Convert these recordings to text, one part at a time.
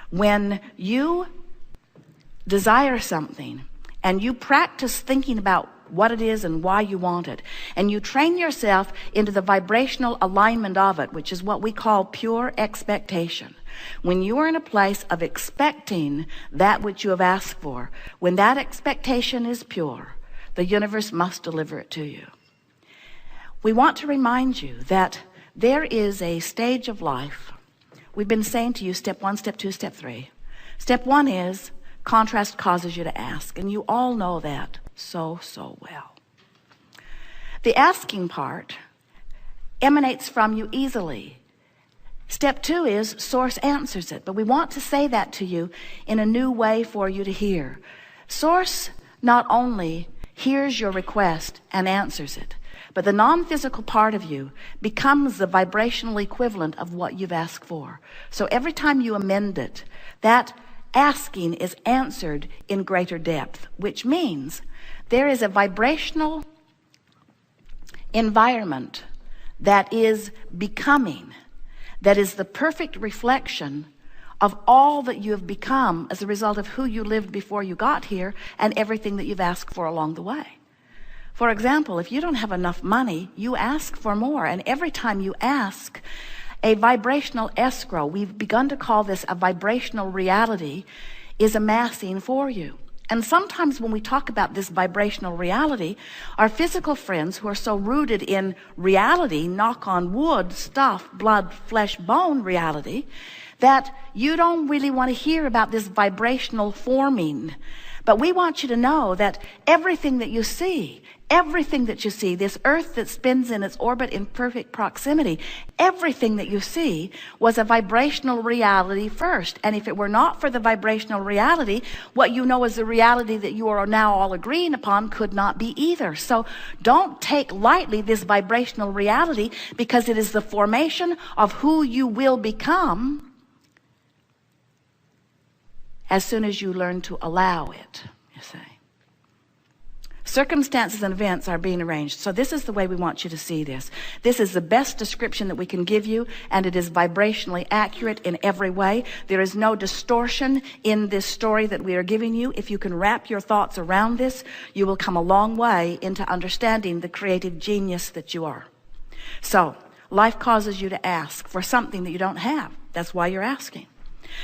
When you desire something and you practice thinking about what it is and why you want it, and you train yourself into the vibrational alignment of it, which is what we call pure expectation. When you are in a place of expecting that which you have asked for, when that expectation is pure, the universe must deliver it to you. We want to remind you that there is a stage of life. We've been saying to you, step 1, step 2, step 3. Step 1 is contrast causes you to ask, and you all know that so well. The asking part emanates from you easily. Step 2 is source answers it, but we want to say that to you in a new way for you to hear. Source not only hears your request and answers it, but the non-physical part of you becomes the vibrational equivalent of what you've asked for. So every time you amend it, that asking is answered in greater depth, which means there is a vibrational environment that is becoming, that is the perfect reflection of all that you have become as a result of who you lived before you got here and everything that you've asked for along the way. For example, if you don't have enough money, you ask for more, and every time you ask, a vibrational escrow, we've begun to call this a vibrational reality, is amassing for you. And sometimes when we talk about this vibrational reality, our physical friends who are so rooted in reality, knock on wood, stuff, blood, flesh, bone reality, that you don't really want to hear about this vibrational forming. But we want you to know that everything that you see, this earth that spins in its orbit in perfect proximity, everything that you see was a vibrational reality first. And if it were not for the vibrational reality, what you know as the reality that you are now all agreeing upon could not be either. So don't take lightly this vibrational reality, because it is the formation of who you will become as soon as you learn to allow it, you say. Circumstances and events are being arranged. So this is the way we want you to see this. This is the best description that we can give you, and it is vibrationally accurate in every way. There is no distortion in this story that we are giving you. If you can wrap your thoughts around this, you will come a long way into understanding the creative genius that you are. So life causes you to ask for something that you don't have. That's why you're asking.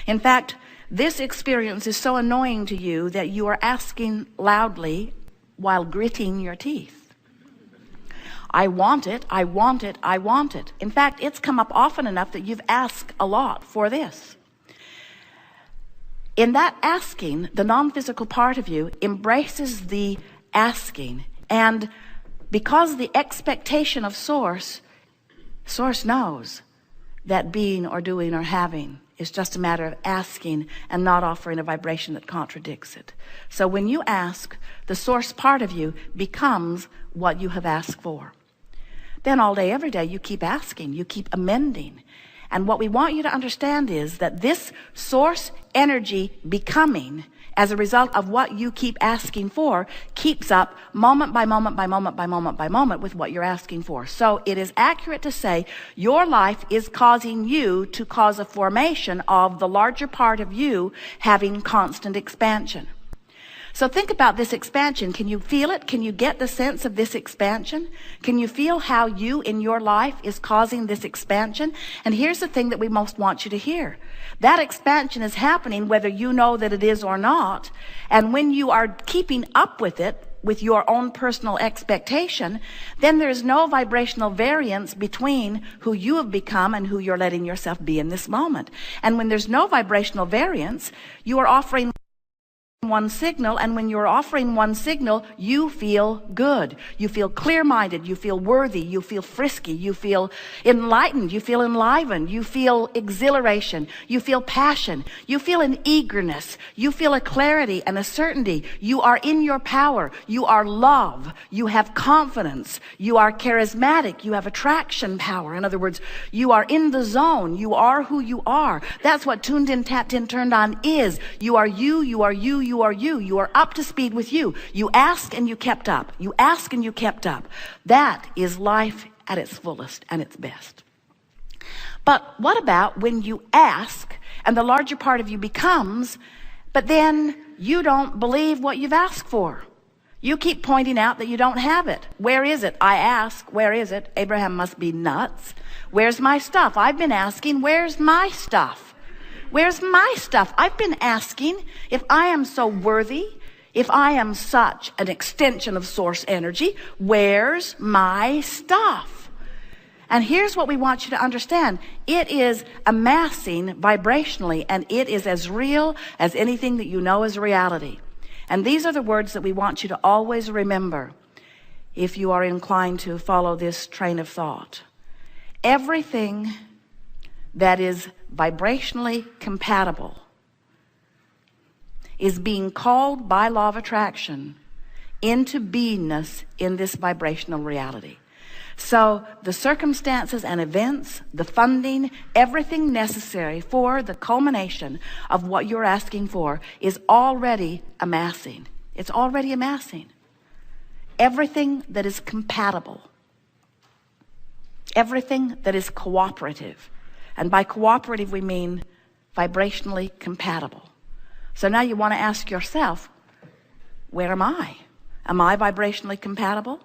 In fact, this experience is so annoying to you that you are asking loudly while gritting your teeth. I want it, I want it, I want it. In fact, it's come up often enough that you've asked a lot for this. In that asking, the non-physical part of you embraces the asking. And because the expectation of source knows that being or doing or having is just a matter of asking and not offering a vibration that contradicts it. So when you ask, the source part of you becomes what you have asked for. Then all day, every day, you keep asking, you keep amending. And what we want you to understand is that this source energy becoming, as a result of what you keep asking for, keeps up moment by moment by moment by moment by moment with what you're asking for. So it is accurate to say your life is causing you to cause a formation of the larger part of you having constant expansion. So think about this expansion. Can you feel it? Can you get the sense of this expansion? Can you feel how you in your life is causing this expansion? And here's the thing that we most want you to hear. That expansion is happening whether you know that it is or not. And when you are keeping up with it, with your own personal expectation, then there's no vibrational variance between who you have become and who you're letting yourself be in this moment. And when there's no vibrational variance, you are offering one signal, and when you're offering one signal, you feel good, you feel clear-minded, you feel worthy, you feel frisky, you feel enlightened, you feel enlivened, you feel exhilaration, you feel passion, you feel an eagerness, you feel a clarity and a certainty. You are in your power, you are love, you have confidence, you are charismatic, you have attraction power. In other words, you are in the zone, you are who you are. That's what tuned in, tapped in, turned on is. You are you, you are you, you are you. You are up to speed with you. You ask and you kept up. You ask and you kept up. That is life at its fullest and its best. But what about when you ask and the larger part of you becomes, but then you don't believe what you've asked for. You keep pointing out that you don't have it. Where is it? I ask, where is it? Abraham must be nuts. Where's my stuff? I've been asking, where's my stuff? Where's my stuff? I've been asking if I am so worthy, if I am such an extension of source energy, where's my stuff? And here's what we want you to understand. It is amassing vibrationally, and it is as real as anything that you know is reality. And these are the words that we want you to always remember if you are inclined to follow this train of thought. Everything that is vibrationally compatible is being called by law of attraction into beingness in this vibrational reality. So the circumstances and events, the funding, everything necessary for the culmination of what you're asking for is already amassing. It's already amassing. Everything that is compatible, everything that is cooperative, and by cooperative we mean vibrationally compatible. So now you want to ask yourself, where am I? Am I vibrationally compatible?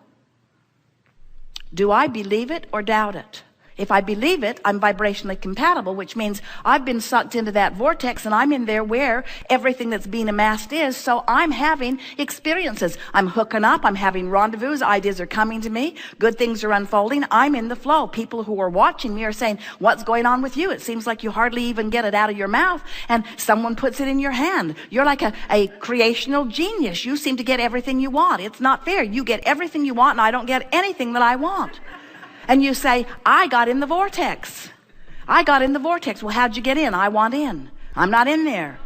Do I believe it or doubt it? If I believe it, I'm vibrationally compatible, which means I've been sucked into that vortex and I'm in there where everything that's being amassed is. So I'm having experiences. I'm hooking up. I'm having rendezvous. Ideas are coming to me. Good things are unfolding. I'm in the flow. People who are watching me are saying, what's going on with you? It seems like you hardly even get it out of your mouth and someone puts it in your hand. You're like a creational genius. You seem to get everything you want. It's not fair. You get everything you want and I don't get anything that I want. And you say, I got in the vortex. I got in the vortex. Well, how'd you get in? I want in. I'm not in there.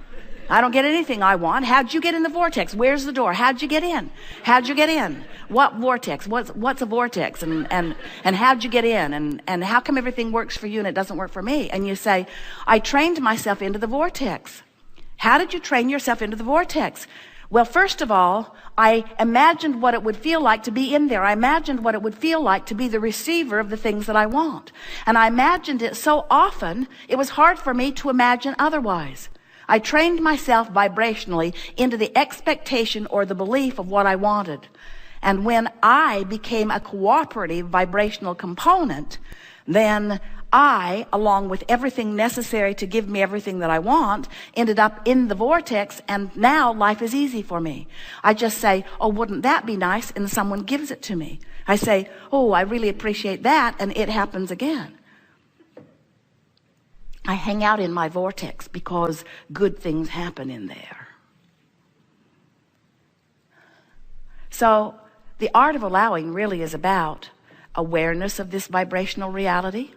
I don't get anything I want. How'd you get in the vortex? Where's the door? How'd you get in? How'd you get in? What vortex? What's a vortex? And how'd you get in? And how come everything works for you and it doesn't work for me? And you say, I trained myself into the vortex. How did you train yourself into the vortex? Well, first of all, I imagined what it would feel like to be in there. I imagined what it would feel like to be the receiver of the things that I want. And I imagined it so often, it was hard for me to imagine otherwise. I trained myself vibrationally into the expectation or the belief of what I wanted. And when I became a cooperative vibrational component, then I, along with everything necessary to give me everything that I want, ended up in the vortex, and now life is easy for me. I just say, oh, wouldn't that be nice? And someone gives it to me. I say, oh, I really appreciate that, and it happens again. I hang out in my vortex because good things happen in there. So the art of allowing really is about awareness of this vibrational reality,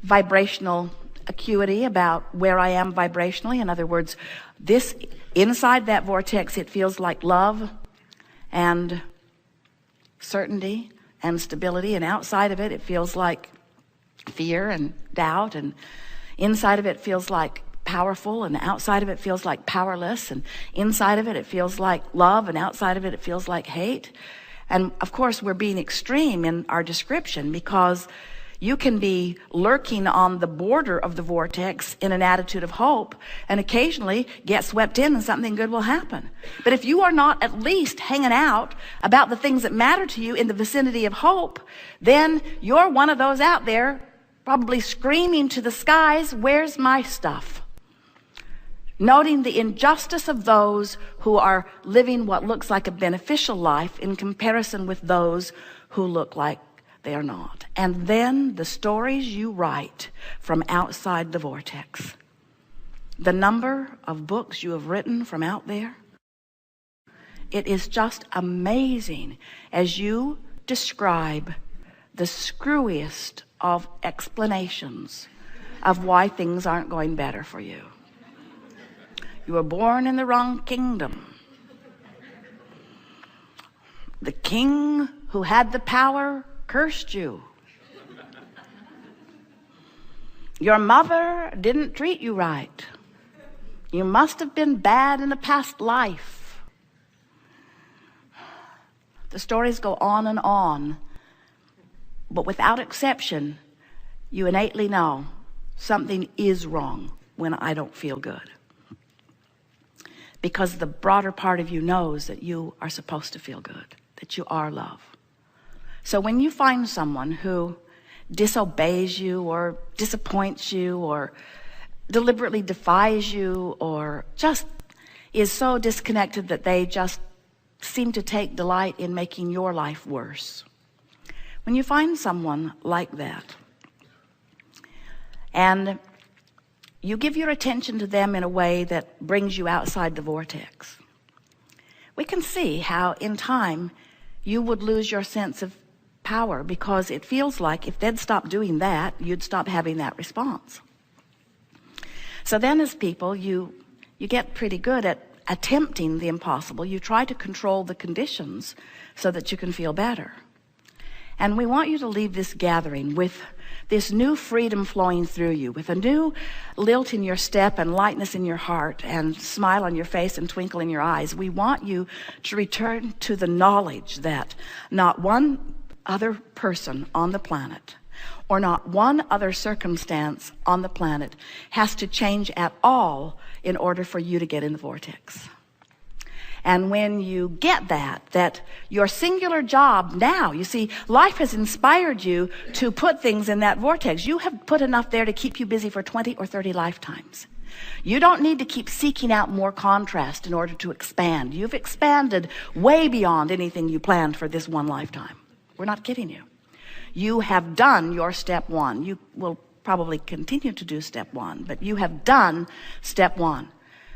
vibrational acuity about where I am vibrationally. In other words, this inside that vortex, it feels like love and certainty and stability, and outside of it, it feels like fear and doubt, and inside of it feels like powerful, and outside of it feels like powerless, and inside of it, it feels like love, and outside of it, it feels like hate. And of course, we're being extreme in our description because you can be lurking on the border of the vortex in an attitude of hope and occasionally get swept in and something good will happen. But if you are not at least hanging out about the things that matter to you in the vicinity of hope, then you're one of those out there probably screaming to the skies, where's my stuff? Noting the injustice of those who are living what looks like a beneficial life in comparison with those who look like they are not. And then the stories you write from outside the vortex. The number of books you have written from out there. It is just amazing as you describe the screwiest of explanations of why things aren't going better for you. You were born in the wrong kingdom. The king who had the power cursed you. Your mother didn't treat you right. You must have been bad in a past life. The stories go on and on, but without exception, you innately know something is wrong when I don't feel good. Because the broader part of you knows that you are supposed to feel good, that you are love. So when you find someone who disobeys you or disappoints you or deliberately defies you or just is so disconnected that they just seem to take delight in making your life worse. When you find someone like that and you give your attention to them in a way that brings you outside the vortex, we can see how in time you would lose your sense of power, because it feels like if they'd stop doing that, you'd stop having that response. So then as people, you get pretty good at attempting the impossible. You try to control the conditions so that you can feel better. And we want you to leave this gathering with this new freedom flowing through you, with a new lilt in your step and lightness in your heart and smile on your face and twinkle in your eyes. We want you to return to the knowledge that not one other person on the planet or not one other circumstance on the planet has to change at all in order for you to get in the vortex. And when you get that your singular job now, you see, life has inspired you to put things in that vortex. You have put enough there to keep you busy for 20 or 30 lifetimes. You don't need to keep seeking out more contrast in order to expand. You've expanded way beyond anything you planned for this one lifetime. We're not kidding you. You have done your step one. You will probably continue to do step one, but you have done step one.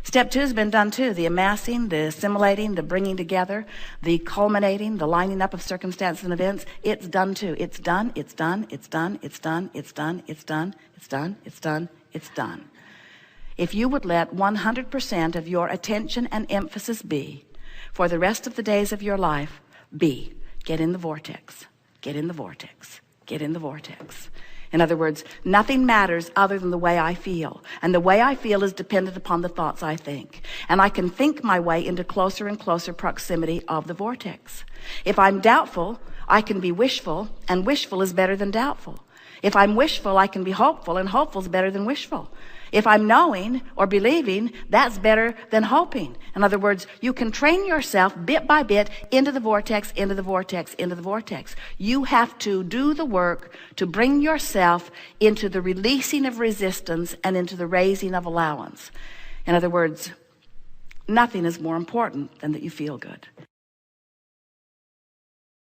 Step two has been done too. The amassing, the assimilating, the bringing together, the culminating, the lining up of circumstances and events. It's done too. It's done, it's done, it's done, it's done, it's done, it's done, it's done, it's done, it's done. If you would let 100% of your attention and emphasis be, for the rest of the days of your life, be, get in the vortex, get in the vortex, get in the vortex. In other words, nothing matters other than the way I feel. And the way I feel is dependent upon the thoughts I think. And I can think my way into closer and closer proximity of the vortex. If I'm doubtful, I can be wishful, and wishful is better than doubtful. If I'm wishful, I can be hopeful, and hopeful is better than wishful. If I'm knowing or believing, that's better than hoping. In other words, you can train yourself bit by bit into the vortex, into the vortex, into the vortex. You have to do the work to bring yourself into the releasing of resistance and into the raising of allowance. In other words, nothing is more important than that you feel good.